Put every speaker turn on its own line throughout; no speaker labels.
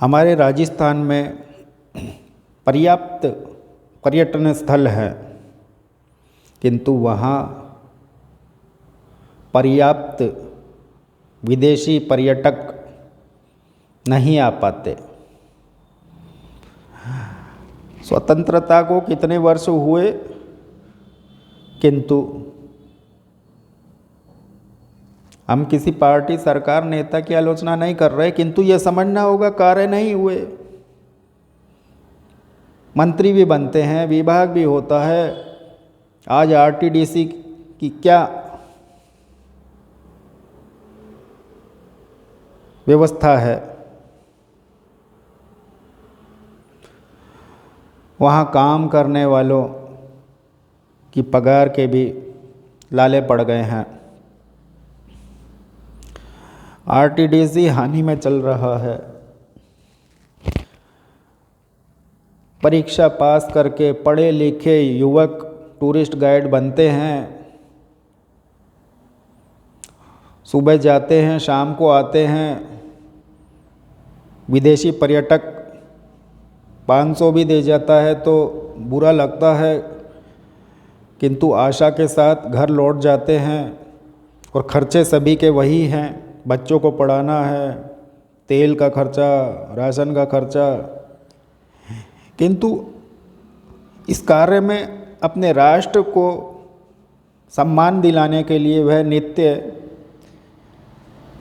हमारे राजस्थान में पर्याप्त पर्यटन स्थल हैं, किंतु वहाँ पर्याप्त विदेशी पर्यटक नहीं आ पाते। स्वतंत्रता को कितने वर्ष हुए, किंतु हम किसी पार्टी, सरकार, नेता की आलोचना नहीं कर रहे, किंतु ये समझना होगा कार्य नहीं हुए। मंत्री भी बनते हैं, विभाग भी होता है। आज आरटीडीसी की क्या व्यवस्था है, वहाँ काम करने वालों की पगार के भी लाले पड़ गए हैं। आरटीडीसी हानि में चल रहा है। परीक्षा पास करके पढ़े लिखे युवक टूरिस्ट गाइड बनते हैं, सुबह जाते हैं, शाम को आते हैं। विदेशी पर्यटक 500 भी दे जाता है तो बुरा लगता है, किंतु आशा के साथ घर लौट जाते हैं और खर्चे सभी के वही हैं। बच्चों को पढ़ाना है, तेल का खर्चा, राशन का खर्चा। किंतु इस कार्य में अपने राष्ट्र को सम्मान दिलाने के लिए वह नित्य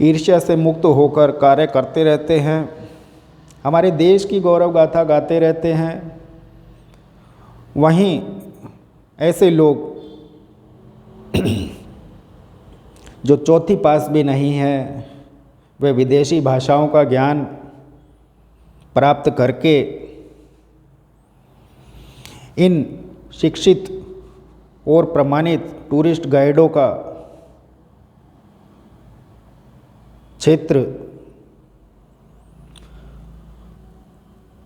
ईर्ष्या से मुक्त होकर कार्य करते रहते हैं, हमारे देश की गौरव गाथा गाते रहते हैं। वहीं ऐसे लोग जो चौथी पास भी नहीं है, वे विदेशी भाषाओं का ज्ञान प्राप्त करके इन शिक्षित और प्रमाणित टूरिस्ट गाइडों का क्षेत्र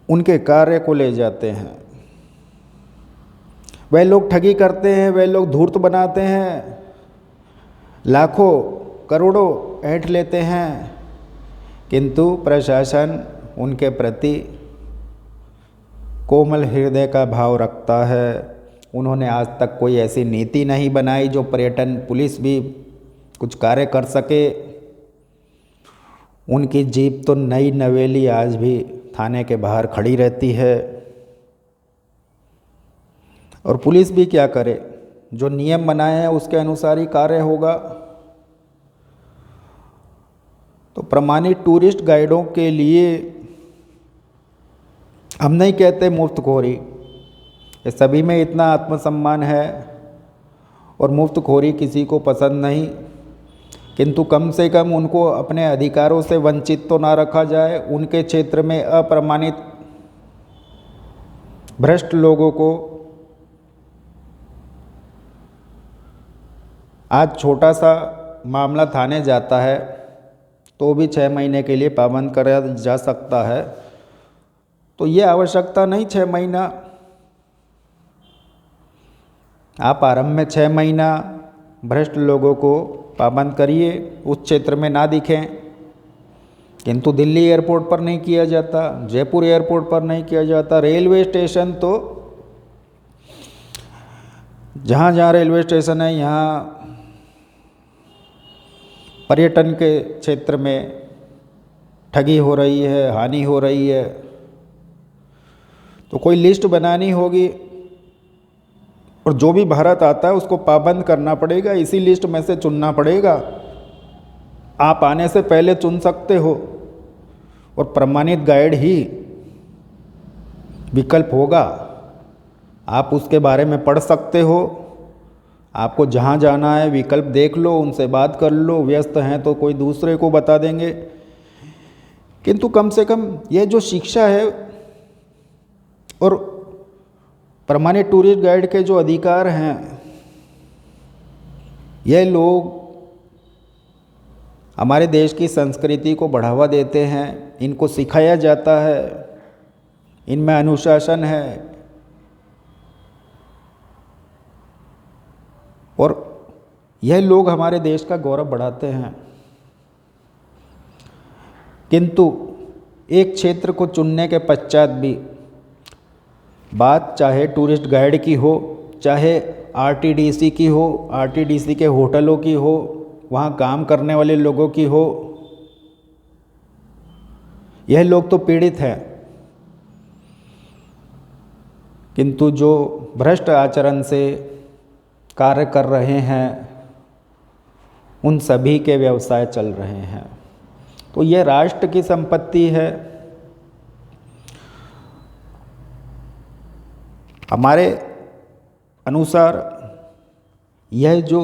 उनके कार्य को ले जाते हैं। वह लोग ठगी करते हैं, वह लोग धूर्त बनाते हैं, लाखों करोड़ों ऐंठ लेते हैं, किंतु प्रशासन उनके प्रति कोमल हृदय का भाव रखता है। उन्होंने आज तक कोई ऐसी नीति नहीं बनाई जो पर्यटन पुलिस भी कुछ कार्य कर सके। उनकी जीप तो नई नवेली आज भी थाने के बाहर खड़ी रहती है। और पुलिस भी क्या करे, जो नियम बनाए हैं उसके अनुसार ही कार्य होगा। तो प्रमाणित टूरिस्ट गाइडों के लिए हम नहीं कहते मुफ्तखोरी, ये सभी में इतना आत्मसम्मान है और मुफ्तखोरी किसी को पसंद नहीं, किंतु कम से कम उनको अपने अधिकारों से वंचित तो ना रखा जाए। उनके क्षेत्र में अप्रमाणित भ्रष्ट लोगों को आज छोटा सा मामला थाने जाता है तो भी 6 महीने के लिए पाबंद करा जा सकता है। तो ये आवश्यकता नहीं 6 महीना, आप आरंभ में 6 महीना भ्रष्ट लोगों को पाबंद करिए, उस क्षेत्र में ना दिखें। किंतु दिल्ली एयरपोर्ट पर नहीं किया जाता, जयपुर एयरपोर्ट पर नहीं किया जाता। रेलवे स्टेशन तो जहाँ जहाँ रेलवे स्टेशन है, यहाँ पर्यटन के क्षेत्र में ठगी हो रही है, हानि हो रही है। तो कोई लिस्ट बनानी होगी और जो भी भारत आता है उसको पाबंद करना पड़ेगा, इसी लिस्ट में से चुनना पड़ेगा। आप आने से पहले चुन सकते हो और प्रमाणित गाइड ही विकल्प होगा। आप उसके बारे में पढ़ सकते हो, आपको जहाँ जाना है विकल्प देख लो, उनसे बात कर लो। व्यस्त हैं तो कोई दूसरे को बता देंगे, किंतु कम से कम ये जो शिक्षा है और प्रमाणित टूरिस्ट गाइड के जो अधिकार हैं, यह लोग हमारे देश की संस्कृति को बढ़ावा देते हैं। इनको सिखाया जाता है, इनमें अनुशासन है और यह लोग हमारे देश का गौरव बढ़ाते हैं। किंतु एक क्षेत्र को चुनने के पश्चात भी बात चाहे टूरिस्ट गाइड की हो, चाहे आरटीडीसी की हो, आरटीडीसी के होटलों की हो, वहाँ काम करने वाले लोगों की हो, यह लोग तो पीड़ित हैं, किंतु जो भ्रष्ट आचरण से कार्य कर रहे हैं उन सभी के व्यवसाय चल रहे हैं। तो यह राष्ट्र की संपत्ति है। हमारे अनुसार यह जो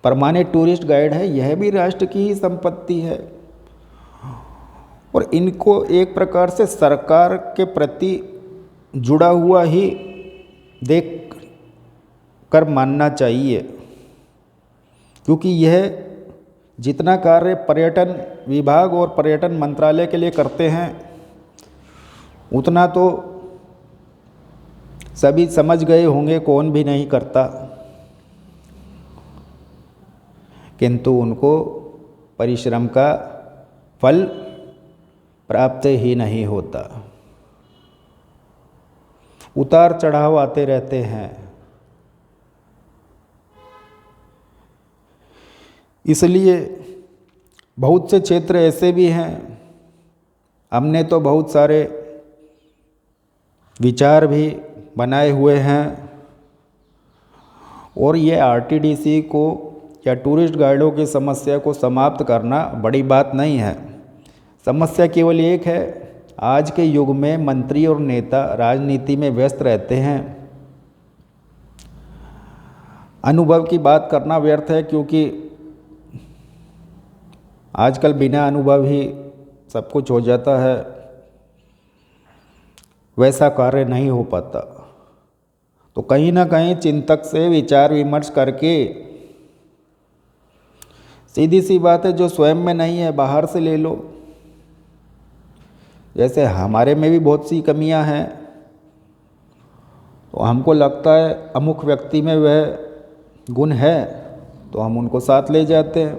परमानेंट टूरिस्ट गाइड है यह भी राष्ट्र की ही संपत्ति है और इनको एक प्रकार से सरकार के प्रति जुड़ा हुआ ही देख कर मानना चाहिए, क्योंकि यह जितना कार्य पर्यटन विभाग और पर्यटन मंत्रालय के लिए करते हैं उतना तो सभी समझ गए होंगे कौन भी नहीं करता, किंतु उनको परिश्रम का फल प्राप्त ही नहीं होता। उतार चढ़ाव आते रहते हैं। इसलिए बहुत से क्षेत्र ऐसे भी हैं, हमने तो बहुत सारे विचार भी बनाए हुए हैं और ये आरटीडीसी को या टूरिस्ट गाइडों की समस्या को समाप्त करना बड़ी बात नहीं है। समस्या केवल एक है, आज के युग में मंत्री और नेता राजनीति में व्यस्त रहते हैं। अनुभव की बात करना व्यर्थ है, क्योंकि आजकल बिना अनुभव ही सब कुछ हो जाता है, वैसा कार्य नहीं हो पाता। तो कहीं ना कहीं चिंतक से विचार विमर्श करके, सीधी सी बात है, जो स्वयं में नहीं है बाहर से ले लो। जैसे हमारे में भी बहुत सी कमियां हैं, तो हमको लगता है अमुक व्यक्ति में वह गुण है तो हम उनको साथ ले जाते हैं,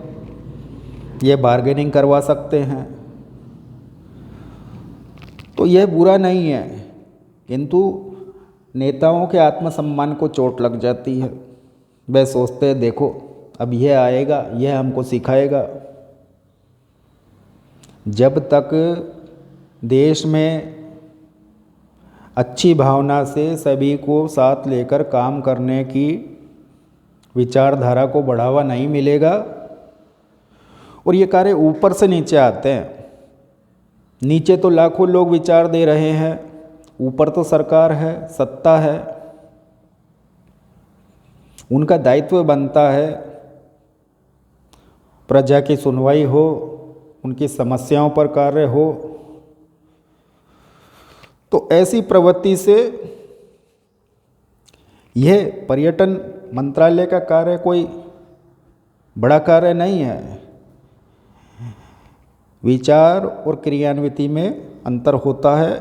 ये बार्गेनिंग करवा सकते हैं। तो यह बुरा नहीं है, किंतु नेताओं के आत्मसम्मान को चोट लग जाती है। वे सोचते हैं देखो अब यह आएगा, यह हमको सिखाएगा। जब तक देश में अच्छी भावना से सभी को साथ लेकर काम करने की विचारधारा को बढ़ावा नहीं मिलेगा, और ये कार्य ऊपर से नीचे आते हैं। नीचे तो लाखों लोग विचार दे रहे हैं, ऊपर तो सरकार है, सत्ता है। उनका दायित्व बनता है प्रजा की सुनवाई हो, उनकी समस्याओं पर कार्य हो। तो ऐसी प्रवृत्ति से यह पर्यटन मंत्रालय का कार्य कोई बड़ा कार्य नहीं है। विचार और क्रियान्विति में अंतर होता है,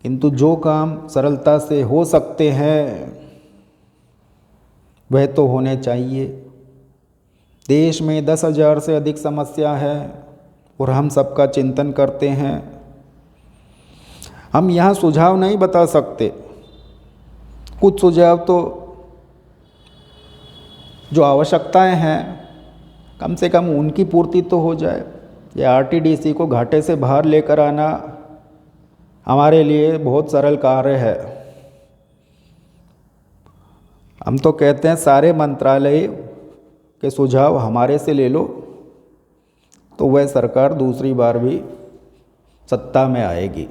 किंतु जो काम सरलता से हो सकते हैं वह तो होने चाहिए। देश में 10,000 से अधिक समस्या है और हम सबका चिंतन करते हैं। हम यहाँ सुझाव नहीं बता सकते, कुछ सुझाव तो जो आवश्यकताएं हैं कम से कम उनकी पूर्ति तो हो जाए। ये आरटीडीसी को घाटे से बाहर लेकर आना हमारे लिए बहुत सरल कार्य है। हम तो कहते हैं सारे मंत्रालय के सुझाव हमारे से ले लो, तो वह सरकार दूसरी बार भी सत्ता में आएगी।